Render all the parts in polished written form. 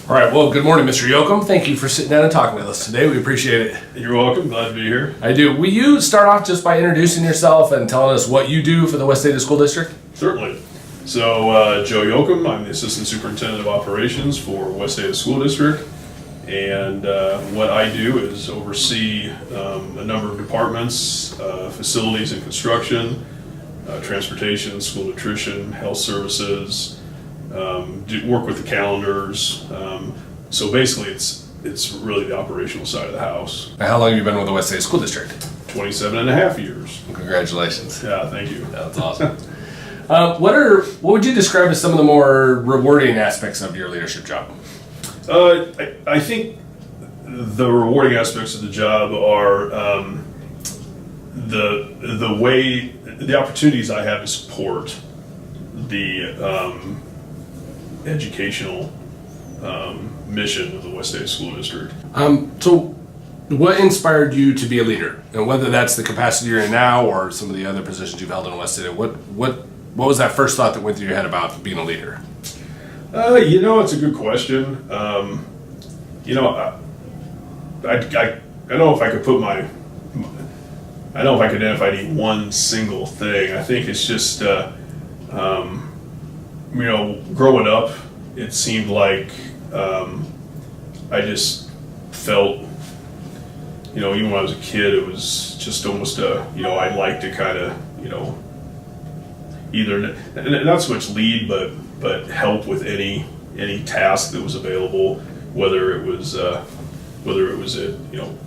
All right, well, good morning, Mr. Yochum. Thank you for sitting down and talking with us today. We appreciate it. You're welcome. Glad to be here. I do. Will you start off just by introducing yourself and telling us what you do for the West Ada School District? Certainly. So, Joe Yochum, I'm the Assistant Superintendent of Operations for West Ada School District. And what I do is oversee a number of departments, facilities and construction, transportation, school nutrition, health services, work with the calendars. So basically it's really the operational side of the house. How long have you been with the West Ada School District? 27 and a half years. Congratulations. Yeah, thank you. That's awesome. What would you describe as some of the more rewarding aspects of your leadership job? I think the rewarding aspects of the job are the opportunities I have to support the educational mission of the West Ada School District. So what inspired you to be a leader? And whether that's the capacity you're in now or some of the other positions you've held in West Ada, what was that first thought that went through your head about being a leader? It's a good question. I don't know if I could I don't know if I could identify any one single thing. I think it's just, growing up, it seemed like I just felt, even when I was a kid, it was just almost I'd like to kind of, either, not so much lead, but help with any task that was available, whether it was at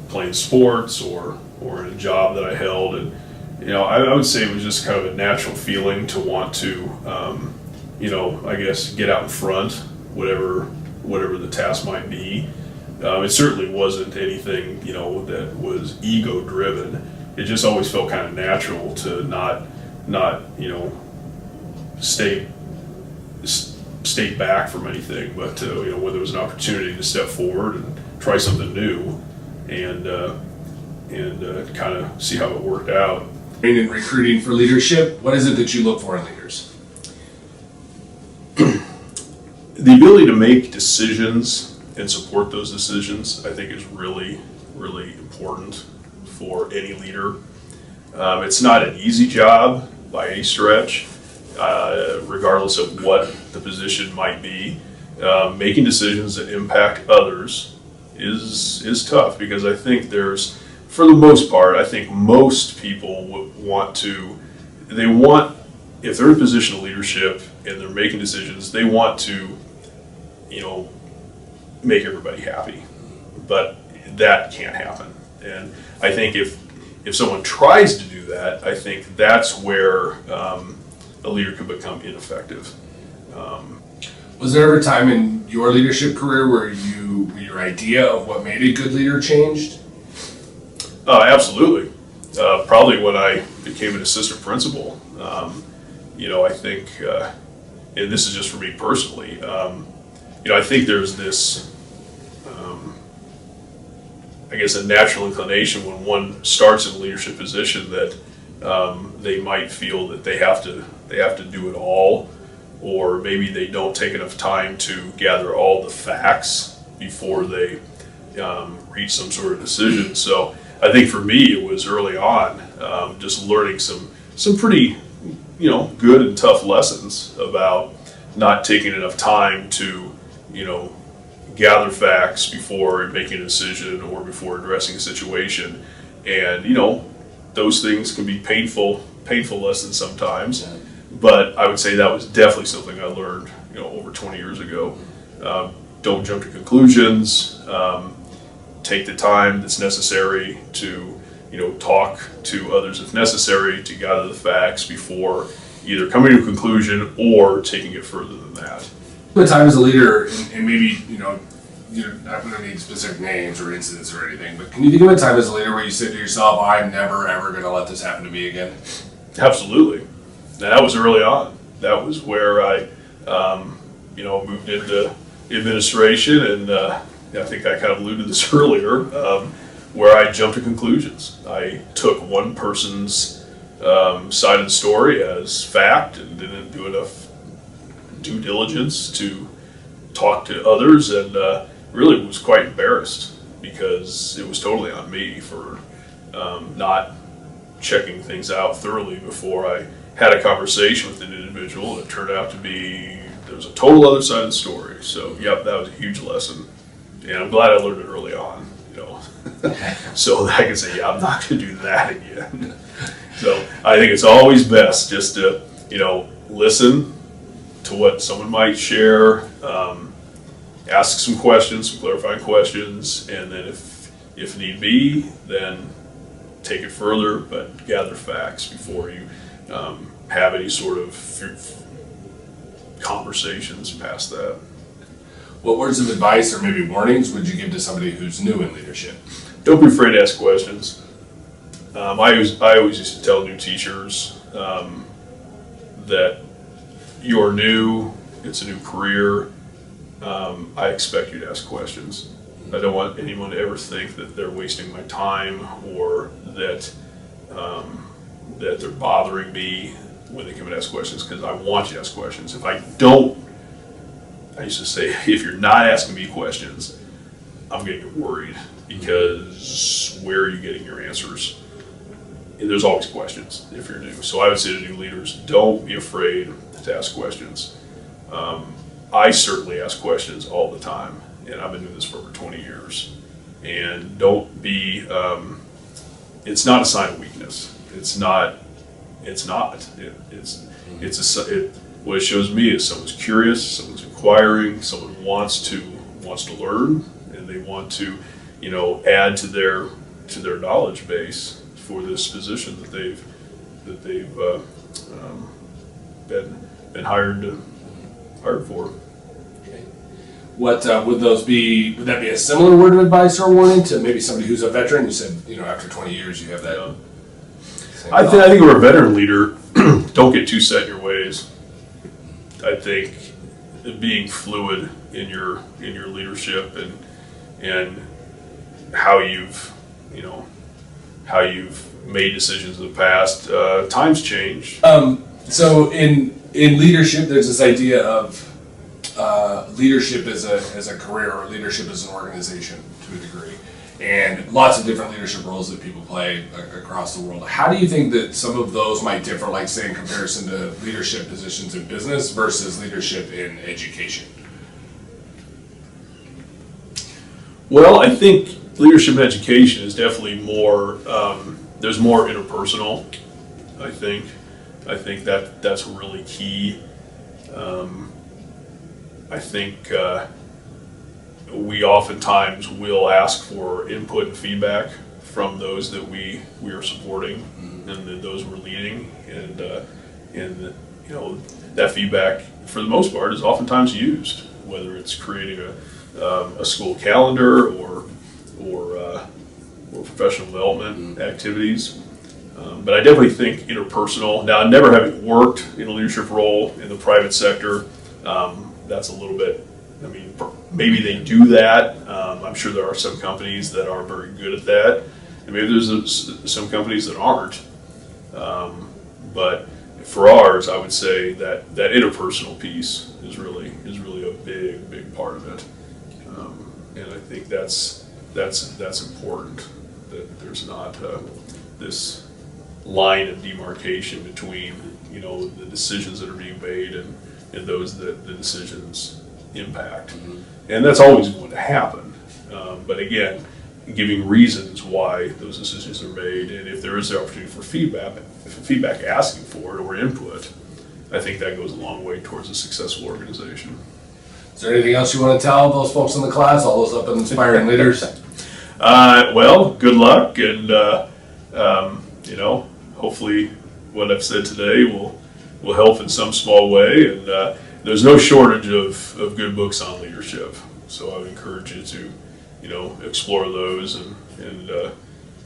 playing sports or in a job that I held. And I would say it was just kind of a natural feeling to want to I guess get out in front, whatever the task might be. It certainly wasn't anything that was ego driven. It just always felt kind of natural to not stay back from anything, but to, when there was an opportunity to step forward and try something new and kind of see how it worked out. In recruiting for leadership, what is it that you look for in leaders? The ability to make decisions and support those decisions, I think, is really, really important for any leader. It's not an easy job by any stretch. Regardless of what the position might be, making decisions that impact others is tough, because I think for the most part, I think most people if they're in a position of leadership and they're making decisions, they want to, make everybody happy, but that can't happen. And I think if someone tries to do that, I think that's where a leader can become ineffective. Was there ever a time in your leadership career where your idea of what made a good leader changed? Absolutely. Probably when I became an assistant principal. I think, and this is just for me personally, I think there's this, I guess, a natural inclination when one starts in a leadership position that they might feel that they have to do it all, or maybe they don't take enough time to gather all the facts before they reach some sort of decision. So I think for me, it was early on, just learning some pretty good and tough lessons about not taking enough time to gather facts before making a decision or before addressing a situation. And those things can be painful lessons sometimes. Yeah. But I would say that was definitely something I learned, over 20 years ago. Don't jump to conclusions. Take the time that's necessary to, talk to others if necessary to gather the facts before either coming to a conclusion or taking it further than that. What time as a leader, and maybe, I don't need specific names or incidents or anything, but can you think of a time as a leader where you said to yourself, I'm never ever going to let this happen to me again? Absolutely. And that was early on. That was where I, moved into administration, and I think I kind of alluded to this earlier, where I jumped to conclusions. I took one person's side of the story as fact and didn't do enough due diligence to talked to others and really was quite embarrassed because it was totally on me for not checking things out thoroughly before I had a conversation with an individual. And it turned out to be there was a total other side of the story. So, yep, that was a huge lesson, and I'm glad I learned it early on. So that I can say, yeah, I'm not going to do that again. So I think it's always best just to listen to what someone might share, ask some questions, some clarifying questions, and then if need be, then take it further, but gather facts before you have any sort of conversations past that. What words of advice or maybe warnings would you give to somebody who's new in leadership? Don't be afraid to ask questions. I always used to tell new teachers that you're new, it's a new career. I expect you to ask questions. I don't want anyone to ever think that they're wasting my time or that that they're bothering me when they come and ask questions, because I want you to ask questions. If I don't, I used to say, if you're not asking me questions, I'm going to get worried, because where are you getting your answers? And there's always questions if you're new. So I would say to new leaders, don't be afraid to ask questions. I certainly ask questions all the time, and I've been doing this for over 20 years. And don't be, it's not a sign of weakness. What it shows me is someone's curious, someone's inquiring, someone wants to learn, and they want to, add to their knowledge base for this position that they've been hired for. Okay. What would those be? Would that be a similar word of advice or warning to maybe somebody who's a veteran? You said, after 20 years, you have that. Yeah. I think we're a veteran leader. Don't get too set in your ways. I think being fluid in your leadership and how you've made decisions in the past. Times change. So in leadership, there's this idea of leadership as a career, or leadership as an organization to a degree, and lots of different leadership roles that people play across the world. How do you think that some of those might differ, like say in comparison to leadership positions in business versus leadership in education? Well, I think leadership in education is definitely more, there's more interpersonal, I think. I think that's really key. I think we oftentimes will ask for input and feedback from those that we are supporting and those we're leading, and that feedback for the most part is oftentimes used, whether it's creating a school calendar or professional development activities. But I definitely think interpersonal. Now, never having worked in a leadership role in the private sector, that's a little bit, maybe they do that. I'm sure there are some companies that are very good at that. And maybe there's some companies that aren't. But for ours, I would say that interpersonal piece is really a big part of it. And I think that's important, that there's not this line of demarcation between the decisions that are being made and those that the decisions impact. And that's always going to happen. But again, giving reasons why those decisions are made, and if there is the opportunity for feedback asking for it or input, I think that goes a long way towards a successful organization. Is there anything else you want to tell those folks in the class, all those up and inspiring leaders? Well, good luck, and hopefully what I've said today will help in some small way. And there's no shortage of good books on leadership, so I would encourage you to explore those and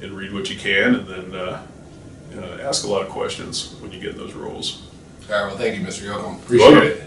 read what you can, and then ask a lot of questions when you get in those roles. All right, well, thank you, Mr. Yochum. Appreciate it.